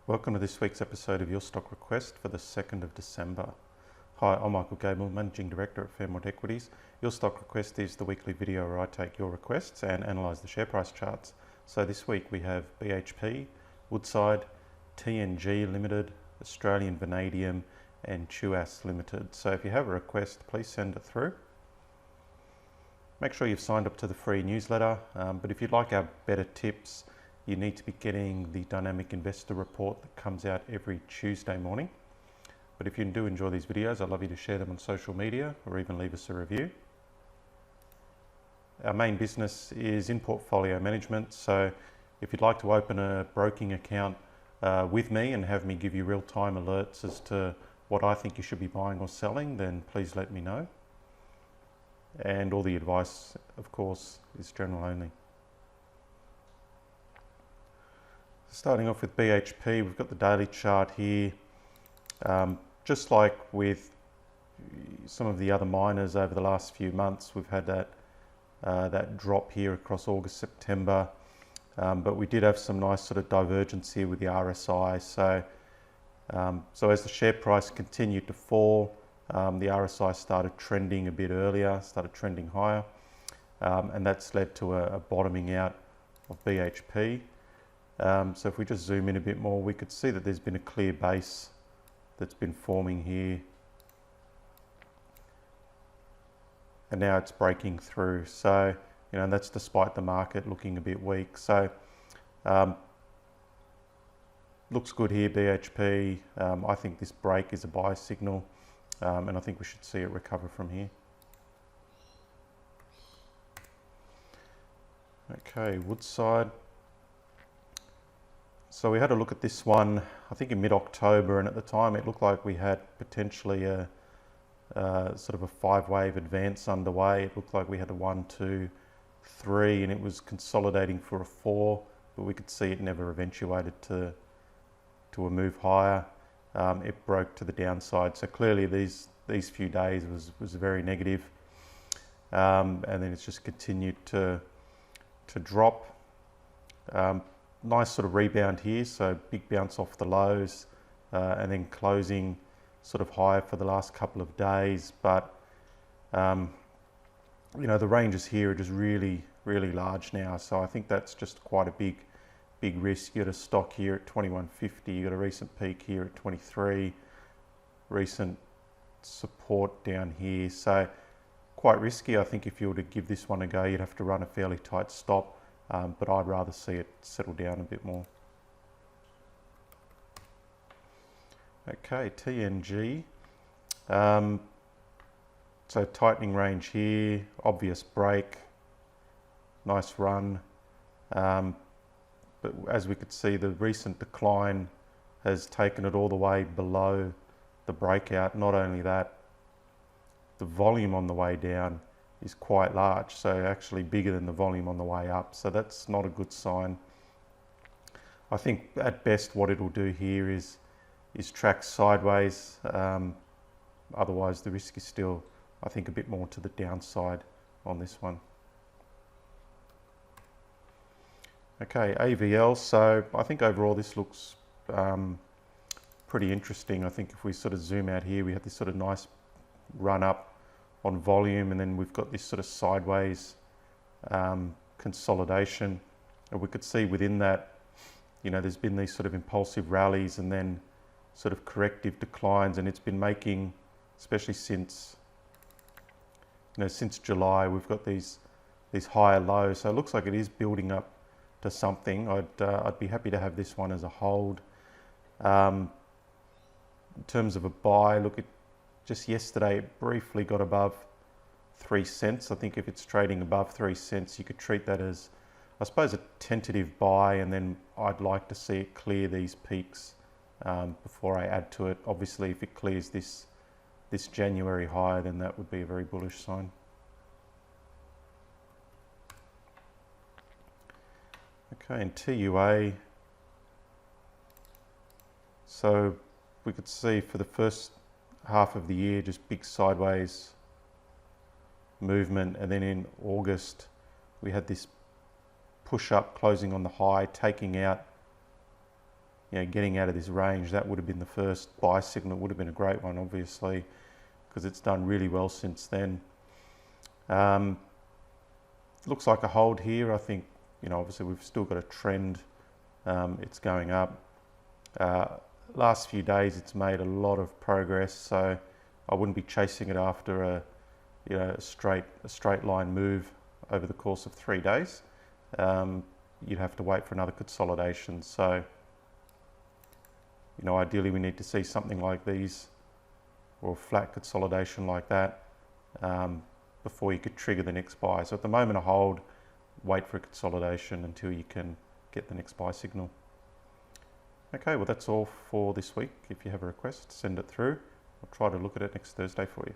Welcome to this week's episode of Your Stock Request for the 2nd of December. Hi, I'm Michael Gable, Managing Director at Fairmont Equities. Your Stock Request is the weekly video where I take your requests and analyse the share price charts. So this week we have BHP, WOODSIDE, TNG Limited, Australian Vanadium and CHUAS Limited. So if you have a request, please send it through. Make sure you've signed up to the free newsletter, but if you'd like our better tips, you need to be getting the Dynamic Investor Report that comes out every Tuesday morning. But if you do enjoy these videos, I'd love you to share them on social media or even leave us a review. Our main business is in portfolio management. So if you'd like to open a broking account with me and have me give you real-time alerts as to what I think you should be buying or selling, then please let me know. And all the advice, of course, is general only. Starting off with BHP, we've got the daily chart here. Just like with some of the other miners over the last few months, we've had that drop here across August, September. But we did have some nice sort of divergence here with the RSI. So as the share price continued to fall, the RSI started trending a bit earlier, started trending higher. And that's led to a bottoming out of BHP. So if we just zoom in a bit more, we could see that there's been a clear base that's been forming here. And now it's breaking through. So, and that's despite the market looking a bit weak. So, looks good here, BHP. I think this break is a buy signal, and I think we should see it recover from here. Okay, WOODSIDE. So we had a look at this one, I think in mid-October, and at the time it looked like we had potentially a sort of a 5-wave advance underway. It looked like we had a 1, 2, 3, and it was consolidating for a 4, but we could see it never eventuated to a move higher. It broke to the downside. So clearly these few days was very negative, and then it's just continued to drop. Nice sort of rebound here, so big bounce off the lows, and then closing sort of higher for the last couple of days. But the ranges here are just really large now, so I think that's just quite a big risk. You got a stock here at 21.50, you got a recent peak here at 23, recent support down here, so quite risky. I think if you were to give this one a go, you'd have to run a fairly tight stop. But I'd rather see it settle down a bit more. Okay, TNG. So tightening range here, obvious break, nice run. But as we could see, the recent decline has taken it all the way below the breakout. Not only that, the volume on the way down is quite large, so actually bigger than the volume on the way up. So that's not a good sign. I think at best what it'll do here is track sideways. Otherwise the risk is still, I think, a bit more to the downside on this one. Okay, AVL. So I think overall this looks pretty interesting. I think if we sort of zoom out here, we have this sort of nice run up on volume, and then we've got this sort of sideways consolidation, and we could see within that, there's been these sort of impulsive rallies and then sort of corrective declines, and it's been making, especially since July, we've got these higher lows. So it looks like it is building up to something. I'd be happy to have this one as a hold. In terms of a buy, look at just yesterday, it briefly got above 3 cents. I think if it's trading above 3 cents, you could treat that as, I suppose, a tentative buy, and then I'd like to see it clear these peaks before I add to it. Obviously, if it clears this January high, then that would be a very bullish sign. Okay, and TUA. So we could see for the first half of the year, just big sideways movement, and then in August we had this push up closing on the high, taking out getting out of this range, that would have been the first buy signal. Would have been a great one, obviously, because it's done really well since then. Looks like a hold here. I think, obviously we've still got a trend. It's going up. Last few days it's made a lot of progress, so I wouldn't be chasing it after a straight line move over the course of 3 days. You'd have to wait for another consolidation. So, ideally we need to see something like these, or a flat consolidation like that, before you could trigger the next buy. So at the moment, a hold, wait for a consolidation until you can get the next buy signal. Okay, well that's all for this week. If you have a request, send it through. I'll try to look at it next Thursday for you.